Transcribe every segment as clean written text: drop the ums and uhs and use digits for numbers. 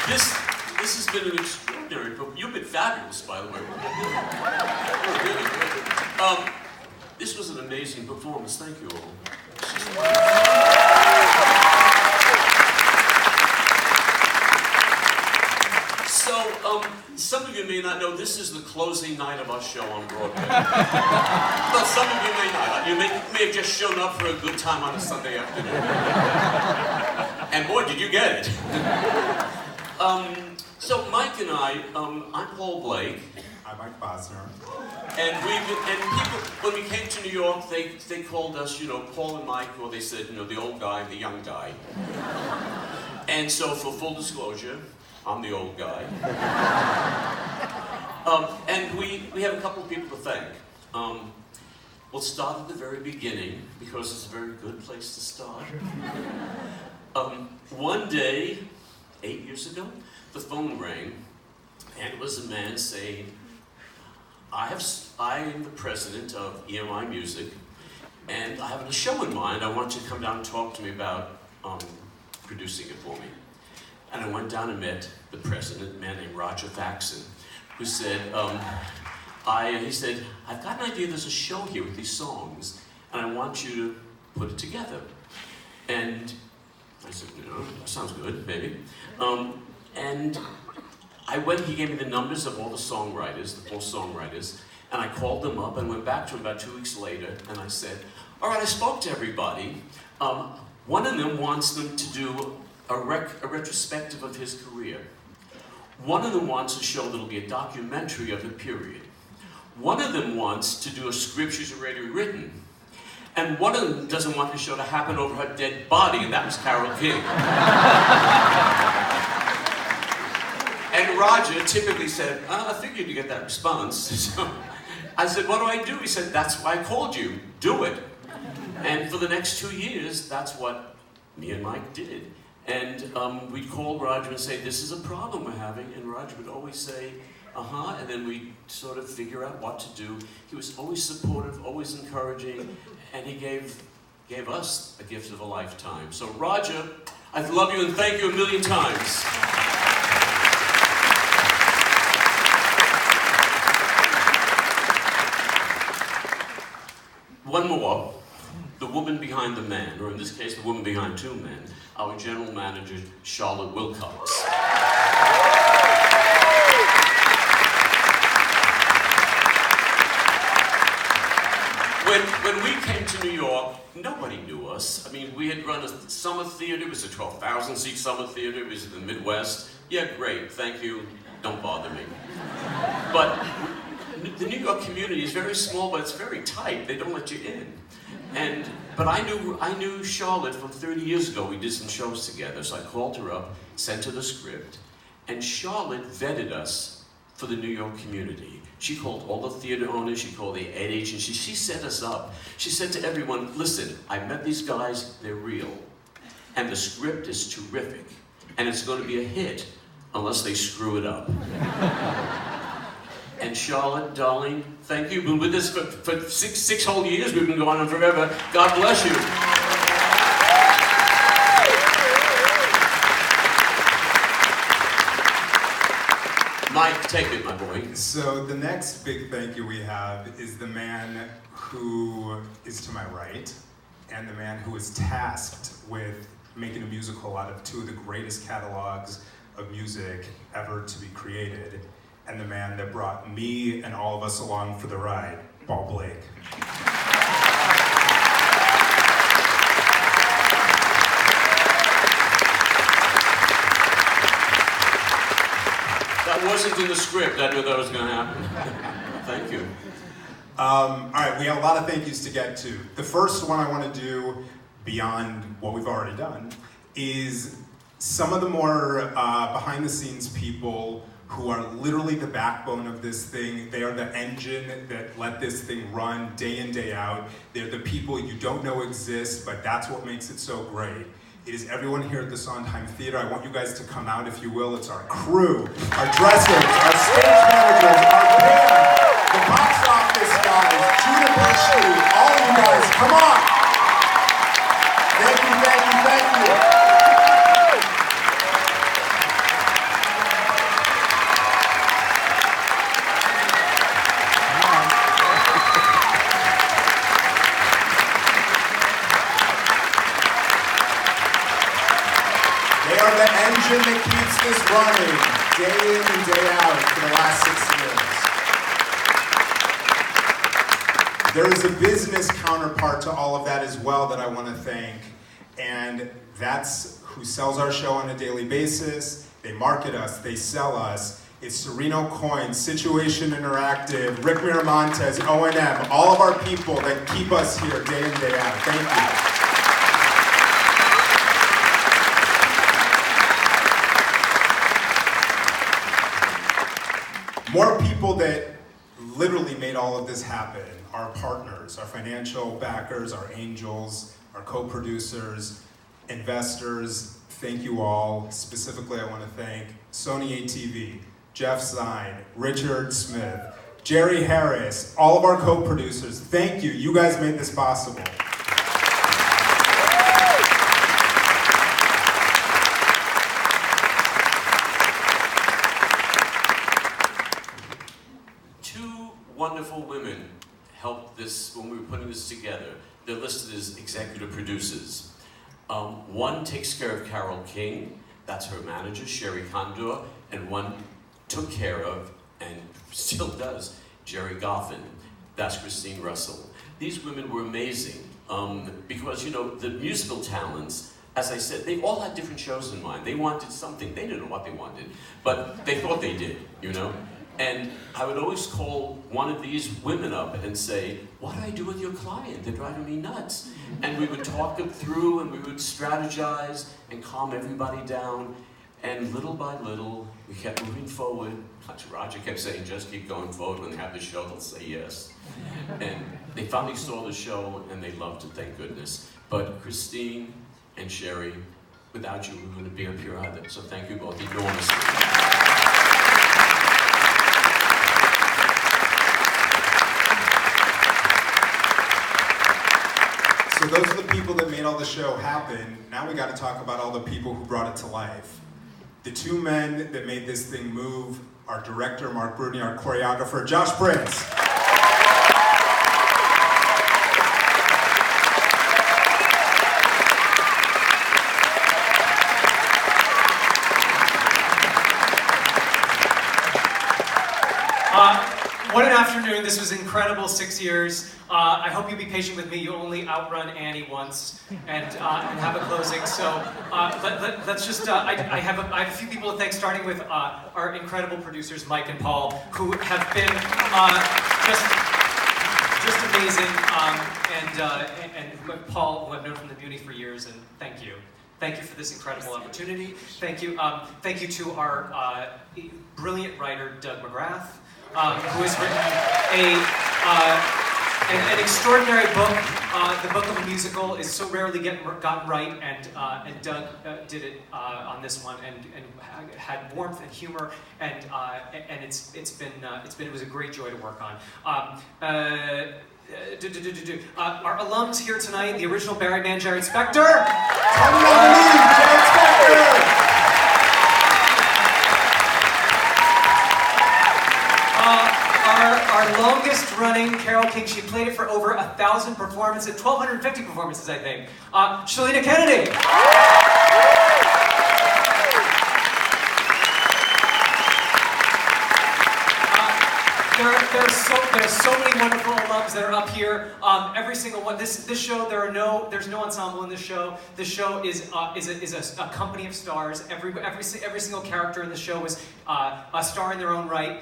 This has been an extraordinary performance. You've been fabulous, by the way. Really good. This was an amazing performance. Thank you all. So, some of you may not know this is the closing night of our show on Broadway. Well, some of you may not. You may have just shown up for a good time on a Sunday afternoon. And boy, did you get it. So Mike and I'm Paul Blake. I'm Mike Bosner. And people, when we came to New York, they called us, Paul and Mike, or they said, the old guy and the young guy. And so, for full disclosure, I'm the old guy. And we have a couple of people to thank. We'll start at the very beginning, because it's a very good place to start. One day, 8 years ago, the phone rang, and it was a man saying, I am the president of EMI Music, and I have a show in mind. I want you to come down and talk to me about producing it for me. And I went down and met the president, a man named Roger Faxon, who said, he said, I've got an idea, there's a show here with these songs, and I want you to put it together. And I said, that sounds good, maybe. And I went, he gave me the numbers of all the songwriters, the 4 songwriters, and I called them up and went back to him about 2 weeks later, and I said, all right, I spoke to everybody. One of them wants them to do a retrospective of his career. One of them wants a show that'll be a documentary of the period. One of them wants to do a script she's already written. And one of them doesn't want the show to happen over her dead body, and that was Carole King. And Roger typically said, I figured you'd get that response. So I said, what do I do? He said, that's why I called you. Do it. And for the next 2 years, that's what me and Mike did. And we'd call Roger and say, this is a problem we're having. And Roger would always say, and then we'd sort of figure out what to do. He was always supportive, always encouraging, and he gave us a gift of a lifetime. So Roger, I love you and thank you a million times. One more, the woman behind the man, or in this case, the woman behind 2 men, our general manager, Charlotte Wilcox. When we came to New York, nobody knew us. I mean, we had run a summer theater. It was a 12,000-seat summer theater. It was in the Midwest. Yeah, great, thank you. Don't bother me. But the New York community is very small, but it's very tight. They don't let you in. But I knew Charlotte from 30 years ago. We did some shows together, so I called her up, sent her the script, and Charlotte vetted us for the New York community. She called all the theater owners, she called the ad agencies, she set us up. She said to everyone, listen, I met these guys, they're real, and the script is terrific, and it's going to be a hit unless they screw it up. And Charlotte, darling, thank you. We've been with us for six whole years. We've been going on forever. God bless you. Mike, take it, my boy. So the next big thank you we have is the man who is to my right, and the man who is tasked with making a musical out of 2 of the greatest catalogs of music ever to be created, and the man that brought me and all of us along for the ride, Paul Blake. That wasn't in the script. I knew that was going to happen. Thank you. All right, we have a lot of thank yous to get to. The first one I want to do, beyond what we've already done, is some of the more behind-the-scenes people who are literally the backbone of this thing. They are the engine that let this thing run day in, day out. They're the people you don't know exist, but that's what makes it so great. It is everyone here at the Sondheim Theater. I want you guys to come out, if you will. It's our crew, our dressers, our stage managers, our band, the box office guys, Judah Bushley, all of you guys, come on! Thank you, thank you, thank you. the engine that keeps this running day in and day out for the last 6 years. There is a business counterpart to all of that as well that I want to thank, and that's who sells our show on a daily basis. They market us, they sell us. It's Sereno Coins, Situation Interactive, Rick Miramontes, O&M, all of our people that keep us here day in, day out. Thank you. More people that literally made all of this happen. Our partners, our financial backers, our angels, our co-producers, investors. Thank you all. Specifically, I want to thank Sony ATV, Jeff Zine, Richard Smith, Jerry Harris, all of our co-producers. Thank you. You guys made this possible. Two wonderful women helped this when we were putting this together. They're listed as executive producers. One takes care of Carole King, that's her manager, Sherry Condor, and one took care of, and still does, Jerry Goffin. That's Christine Russell. These women were amazing because, you know, the musical talents, as I said, they all had different shows in mind. They wanted something. They didn't know what they wanted, but they thought they did, you know? And I would always call one of these women up and say, what do I do with your client? They're driving me nuts. And we would talk it through and we would strategize and calm everybody down. And little by little, we kept moving forward. Roger kept saying, just keep going forward. When they have the show, they'll say yes. And they finally saw the show and they loved it, thank goodness. But Christine and Sherry, without you, we wouldn't be up here either. So thank you both enormously. So those are the people that made all the show happen. Now we got to talk about all the people who brought it to life. The two men that made this thing move, our director, Mark Bruni, our choreographer, Josh Prince. What an afternoon. This was incredible, 6 years. I hope you'll be patient with me. You only outrun Annie once and have a closing. So let's just, I have a few people to thank, starting with our incredible producers, Mike and Paul, who have been just amazing. And Paul, who I've known from The Beauty for years, and thank you. Thank you for this incredible opportunity. Thank you to our brilliant writer, Doug McGrath, who has written an extraordinary book. The book of a musical is so rarely gotten right, and Doug did it on this one, and had warmth and humor, and it was a great joy to work on. Our alums here tonight, the original Barry Man, Jared Spector. Coming on the lead, Jared Spector. Our longest running Carole King, she played it for over 1,000 performances, 1,250 performances, I think. Shalina Kennedy. There's so many wonderful alums that are up here. Every single one. This show, there's no ensemble in this show. This show is a company of stars. Every single character in the show was a star in their own right.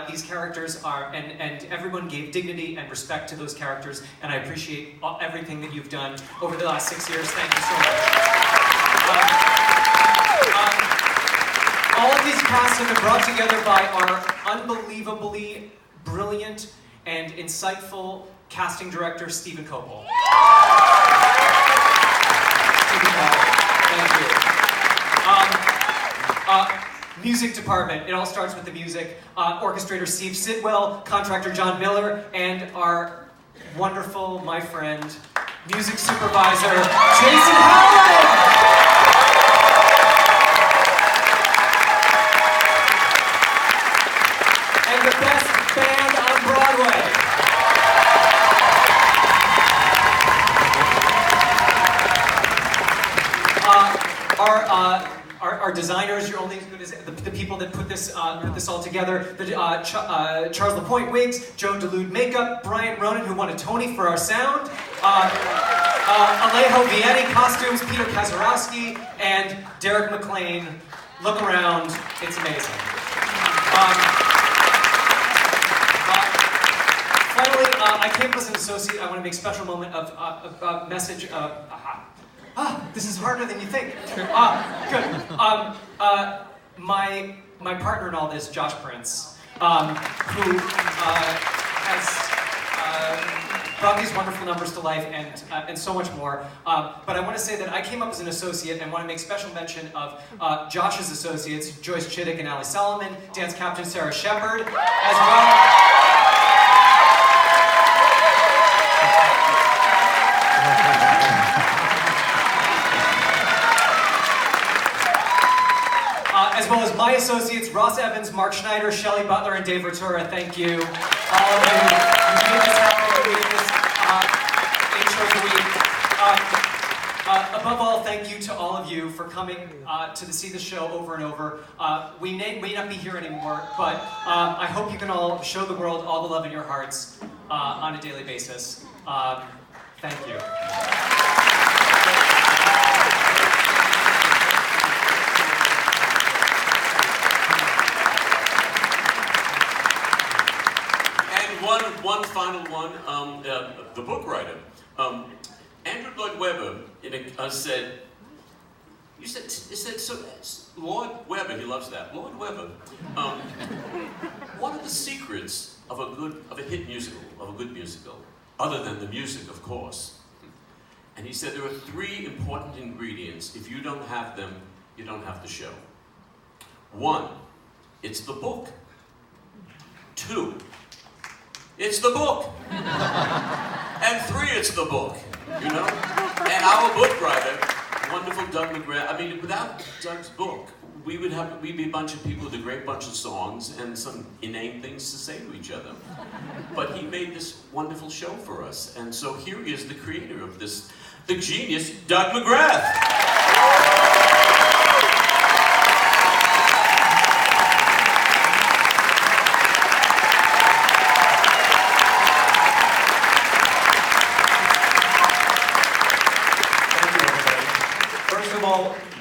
These characters are, and everyone gave dignity and respect to those characters. And I appreciate everything that you've done over the last 6 years. Thank you so much. All of these casts have been brought together by our unbelievably brilliant and insightful casting director, Stephen Copel. Thank you. Music department, it all starts with the music. Orchestrator Steve Sidwell, contractor John Miller, and our wonderful, my friend, music supervisor, Jason Howland! And the best band on Broadway. Our designers. You're only as good as the people that put this all together. Charles LaPointe wigs, Joe Delude makeup, Brian Ronan, who won a Tony for our sound, Alejo Vianney costumes, Peter Kazarowski, and Derek McLean. Look around, it's amazing. Finally, I came as an associate. I want to make a special moment of message of. This is harder than you think. Good. My partner in all this, Josh Prince, who has brought these wonderful numbers to life and so much more. But I want to say that I came up as an associate and want to make special mention of Josh's associates, Joyce Chittick and Ali Solomon, dance captain Sarah Shepard, as well. As well as my associates, Ross Evans, Mark Schneider, Shelley Butler, and Dave Rotura. Thank you, all of you. You made this happen. You made this 8 shows a week. Above all, thank you to all of you for coming to see the show over and over. We may not be here anymore, but I hope you can all show the world all the love in your hearts on a daily basis. Thank you. One final one, the book writer. Andrew Lloyd Webber said, you said, so Lord Webber, he loves that, Lord Webber, what are the secrets of a hit musical, of a good musical, other than the music, of course? And he said there are 3 important ingredients. If you don't have them, you don't have the show. 1, it's the book. 2, it's the book. And 3, it's the book, you know? And our book writer, wonderful Doug McGrath, I mean, without Doug's book, we'd be a bunch of people with a great bunch of songs and some inane things to say to each other. But he made this wonderful show for us. And so here he is, the creator of this, the genius, Doug McGrath.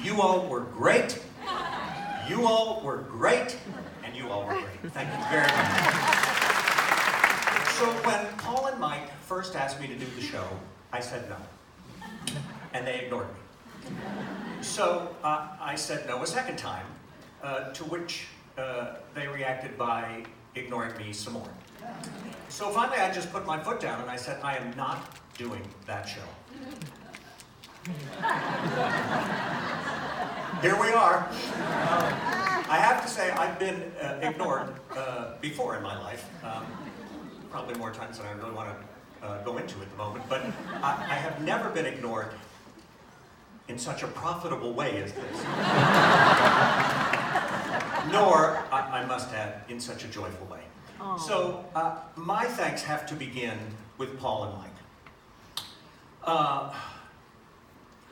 You all were great. You all were great. And you all were great. Thank you very much. So when Paul and Mike first asked me to do the show, I said no. And they ignored me. So I said no a second time, to which they reacted by ignoring me some more. So finally I just put my foot down and I said, I am not doing that show. Here we are. I have to say I've been ignored before in my life. Probably more times than I really want to go into at the moment. But I have never been ignored in such a profitable way as this. Nor, I must add, in such a joyful way. Aww. So my thanks have to begin with Paul and Mike.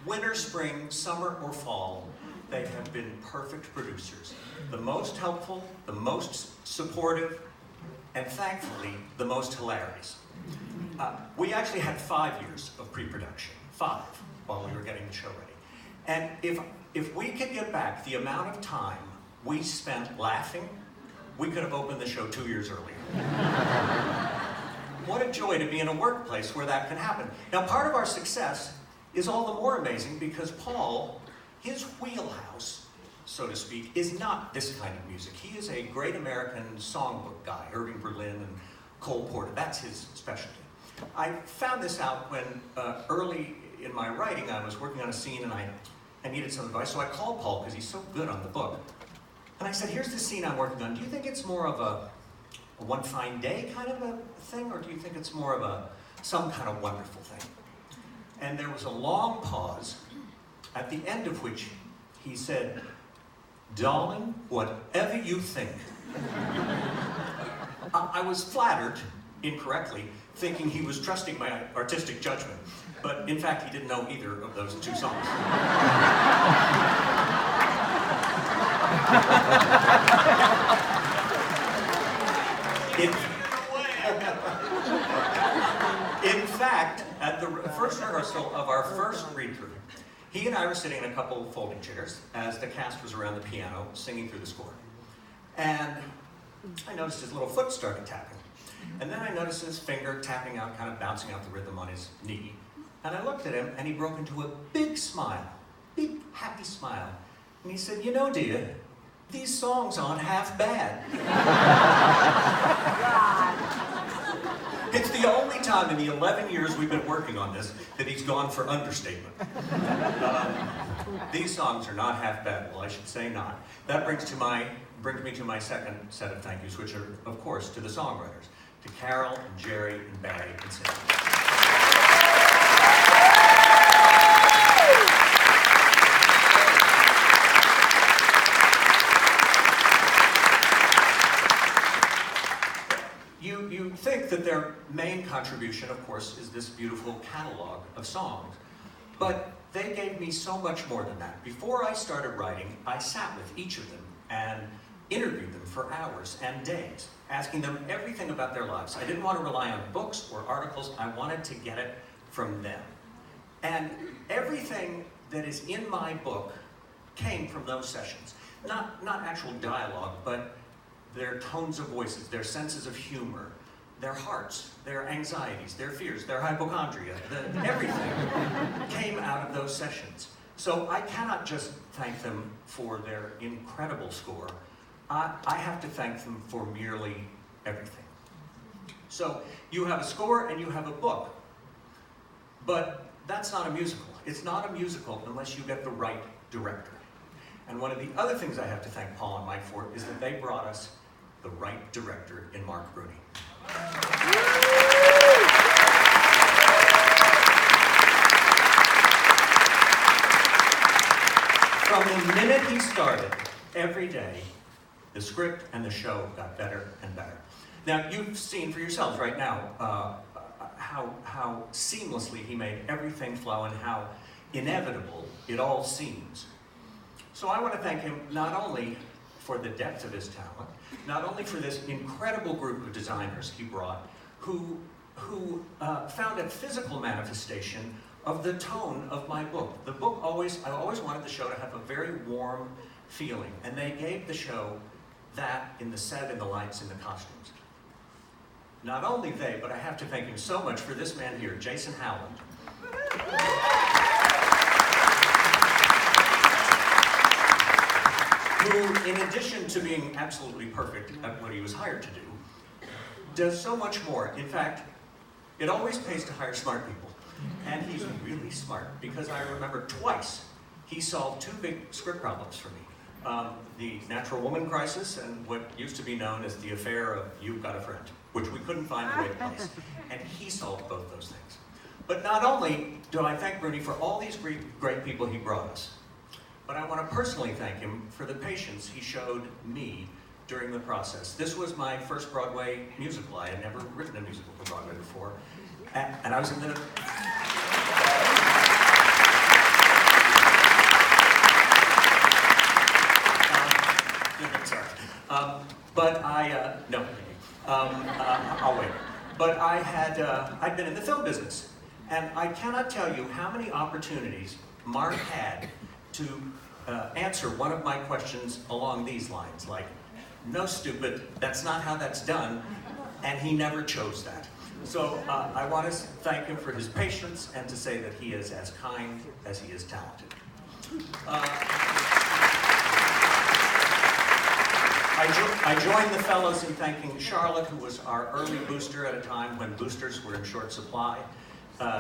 Winter, spring, summer, or fall, they have been perfect producers. The most helpful, the most supportive, and thankfully, the most hilarious. We actually had 5 years of pre-production, 5, while we were getting the show ready. And if we could get back the amount of time we spent laughing, we could have opened the show 2 years earlier. What a joy to be in a workplace where that can happen. Now, part of our success is all the more amazing because Paul, his wheelhouse, so to speak, is not this kind of music. He is a great American songbook guy, Irving Berlin and Cole Porter. That's his specialty. I found this out when early in my writing I was working on a scene and I needed some advice, so I called Paul because he's so good on the book. And I said, here's the scene I'm working on. Do you think it's more of a one fine day kind of a thing, or do you think it's more of some kind of wonderful thing? And there was a long pause, at the end of which he said, darling, whatever you think. I was flattered, incorrectly, thinking he was trusting my artistic judgment. But in fact, he didn't know either of those 2 songs. In fact, at the first rehearsal of our first read-through, he and I were sitting in a couple of folding chairs as the cast was around the piano singing through the score. And I noticed his little foot started tapping. And then I noticed his finger tapping out, kind of bouncing out the rhythm on his knee. And I looked at him, and he broke into a big smile, big, happy smile. And he said, "You know, dear, these songs aren't half bad." It's the only time in the 11 years we've been working on this that he's gone for understatement. These songs are not half bad. Well, I should say not. That brings me to my second set of thank yous, which are, of course, to the songwriters, to Carol and Jerry and Barry and Sam. You think that their main contribution, of course, is this beautiful catalog of songs. But they gave me so much more than that. Before I started writing, I sat with each of them and interviewed them for hours and days, asking them everything about their lives. I didn't want to rely on books or articles. I wanted to get it from them. And everything that is in my book came from those sessions. Not actual dialogue, but their tones of voices, their senses of humor, their hearts, their anxieties, their fears, their hypochondria, everything came out of those sessions. So I cannot just thank them for their incredible score. I have to thank them for merely everything. So you have a score and you have a book, but that's not a musical. It's not a musical unless you get the right director. And one of the other things I have to thank Paul and Mike for is that they brought us the right director in Mark Bruni. From the minute he started, every day, the script and the show got better and better. Now, you've seen for yourselves right now how seamlessly he made everything flow and how inevitable it all seems. So I want to thank him not only for the depth of his talent, not only for this incredible group of designers he brought, who found a physical manifestation of the tone of my book. The book I always wanted the show to have a very warm feeling, and they gave the show that in the set, in the lights, in the costumes. Not only they, but I have to thank him so much for this man here, Jason Howland. Who, in addition to being absolutely perfect at what he was hired to do, does so much more. In fact, it always pays to hire smart people. And he's really smart, because I remember twice he solved two big script problems for me. The natural woman crisis and what used to be known as the affair of You've Got a Friend, which we couldn't find a way to place. And he solved both those things. But not only do I thank Bruni for all these great people he brought us, but I want to personally thank him for the patience he showed me during the process. This was my first Broadway musical. I had never written a musical for Broadway before. And I was in the... sorry. But I... no, I'll wait. But I'd been in the film business. And I cannot tell you how many opportunities Mark had to answer one of my questions along these lines, like, "No, stupid, that's not how that's done," and he never chose that. So I want to thank him for his patience and to say that he is as kind as he is talented. I joined the fellows in thanking Charlotte, who was our early booster at a time when boosters were in short supply,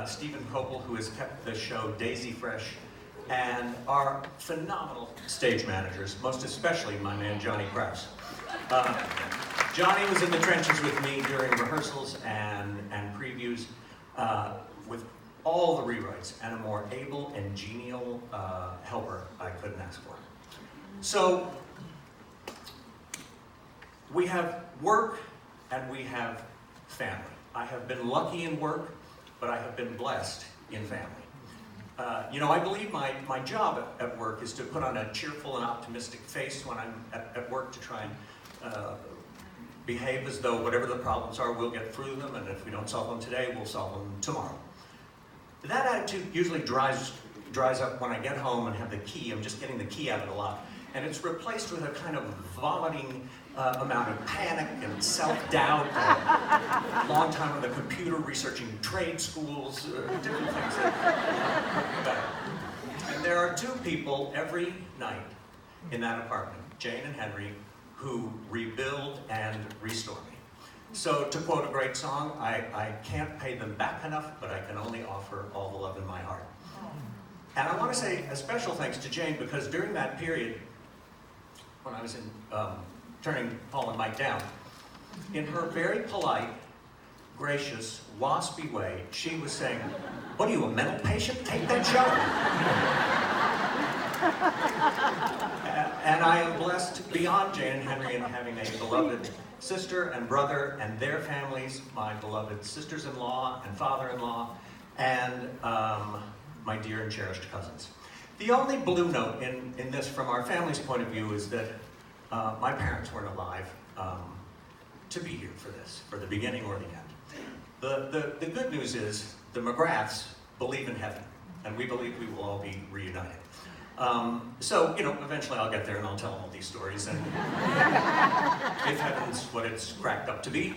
Stephen Copel, who has kept the show daisy fresh, and our phenomenal stage managers, most especially my man Johnny Krause. Johnny was in the trenches with me during rehearsals and previews with all the rewrites, and a more able and genial helper I couldn't ask for. So we have work and we have family. I have been lucky in work, but I have been blessed in family. I believe my job at work is to put on a cheerful and optimistic face when I'm at work to try and behave as though whatever the problems are, we'll get through them, and if we don't solve them today, we'll solve them tomorrow. That attitude usually dries up when I get home and have the key. I'm just getting the key out of it a lot. And it's replaced with a kind of vomiting amount of panic and self-doubt, a long time on the computer researching trade schools, different things that And there are two people every night in that apartment, Jane and Henry, who rebuild and restore me. So to quote a great song, I can't pay them back enough, but I can only offer all the love in my heart. And I want to say a special thanks to Jane, because during that period, when I was turning Paul and Mike down, in her very polite, gracious, waspy way, she was saying, "What are you, a mental patient? Take that show." And I am blessed beyond Jane and Henry in having a beloved sister and brother and their families, my beloved sisters-in-law and father-in-law, and my dear and cherished cousins. The only blue note in this from our family's point of view is that my parents weren't alive to be here for this, for the beginning or the end. The good news is the McGraths believe in heaven, and we believe we will all be reunited. So, eventually I'll get there and I'll tell them all these stories, and if heaven's what it's cracked up to be,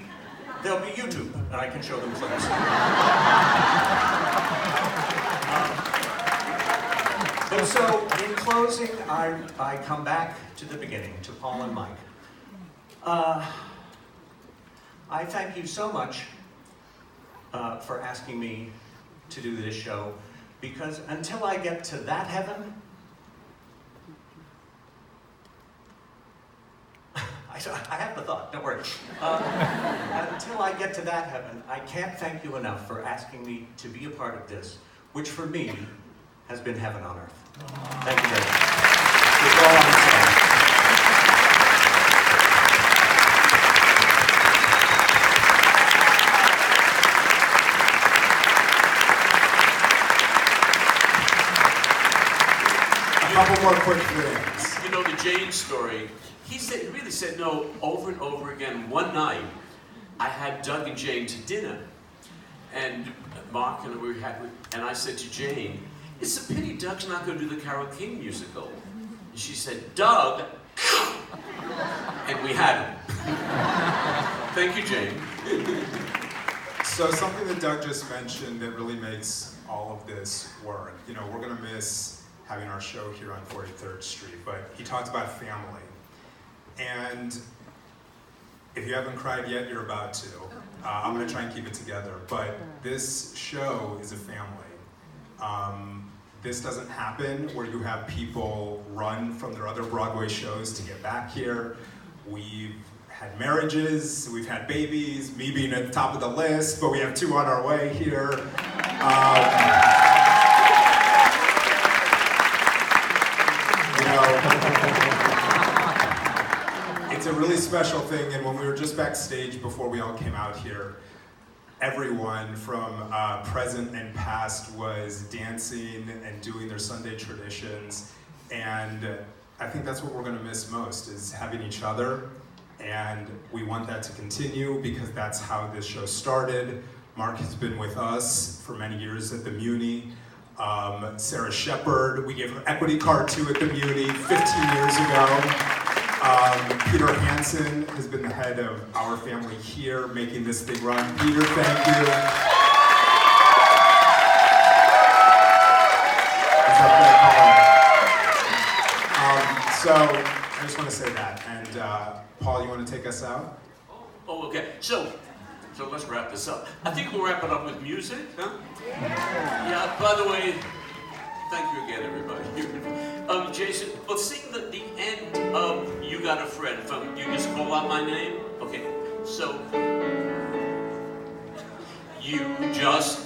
there'll be YouTube, and I can show them clips. But so, in closing, I come back to the beginning, to Paul and Mike. I thank you so much for asking me to do this show, because until I get to that heaven, I have the thought, don't worry. Until I get to that heaven, I can't thank you enough for asking me to be a part of this, which for me has been heaven on earth. Thank you very much. That's all I'm saying. A couple more quick things. The Jane story, he really said no over and over again. One night, I had Doug and Jane to dinner, and Mark and and I said to Jane, "It's a pity Doug's not going to do the Carole King musical." And she said, "Doug," and we had him. Thank you, Jane. So something that Doug just mentioned that really makes all of this work. We're going to miss having our show here on 43rd Street, but he talked about family. And if you haven't cried yet, you're about to. I'm going to try and keep it together, but this show is a family. This doesn't happen where you have people run from their other Broadway shows to get back here. We've had marriages, we've had babies, me being at the top of the list, but we have 2 on our way here. It's a really special thing, and when we were just backstage before we all came out here, everyone from present and past was dancing and doing their Sunday traditions, and I think that's what we're going to miss most, is having each other, and we want that to continue because that's how this show started. Mark has been with us for many years at the Muni. Sarah Shepard, we gave her equity card to at the Muni 15 years ago. Peter Hansen has been the head of our family here, making this thing run. Peter, thank you. So I just want to say that. And Paul, you want to take us out? Oh, okay. So let's wrap this up. I think we'll wrap it up with music, huh? Yeah, by the way, thank you again, everybody. Jason, let's sing the end of You Got a Friend. You just call out my name? Okay, so. You just